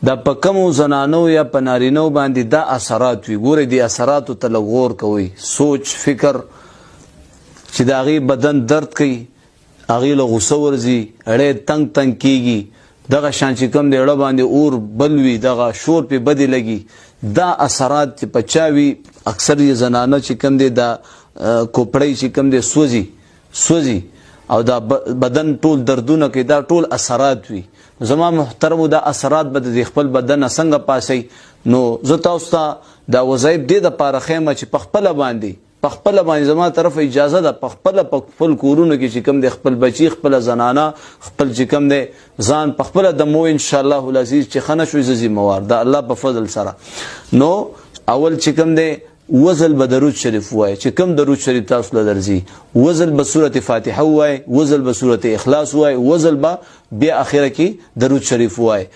دا په کومو زنانو یا په نارینو باندې دا اثرات وي. ګورئ دې اثراتو ته لږ غور کوئ، سوچ فکر چې د هغې بدن درد کوي، هغې له غوسه ورځي، اړی تنګ تنګ کېږي، دغه شان چې کوم دی اړه باندې اور بل وي، دغه شور پې بدې لګي. دا اثرات چې په چا وي، اکثر یې زنانه چې کوم دی دا کوپړی چې کوم دی سوځي او دا بدن ټول دردونه کوي، دا ټول اثرات وي. زما محترمو دا اثرات به د خپل بدن څنګه پاسئ؟ نو زه تاسو ته دا وظایف دې دپاره ښیم چې په خپله باندې زما طرف اجازه ده، په خپل کورونو کې چې کوم دی خپل بچي، خپله زنانه، خپل چې کوم دی ځان په خپله دمو انشاءالله العزیز چې ښه نه شوي زه ذمهوار د الله په فضل سره. نو اول چې کوم دی وزل به درود شریف وای، چې کوم درود شریف تاسو له درځي، وزل به سورت فاتحه وای، وزل به سورت اخلاص وای، وزل به بیا اخره کې درود شریف وای.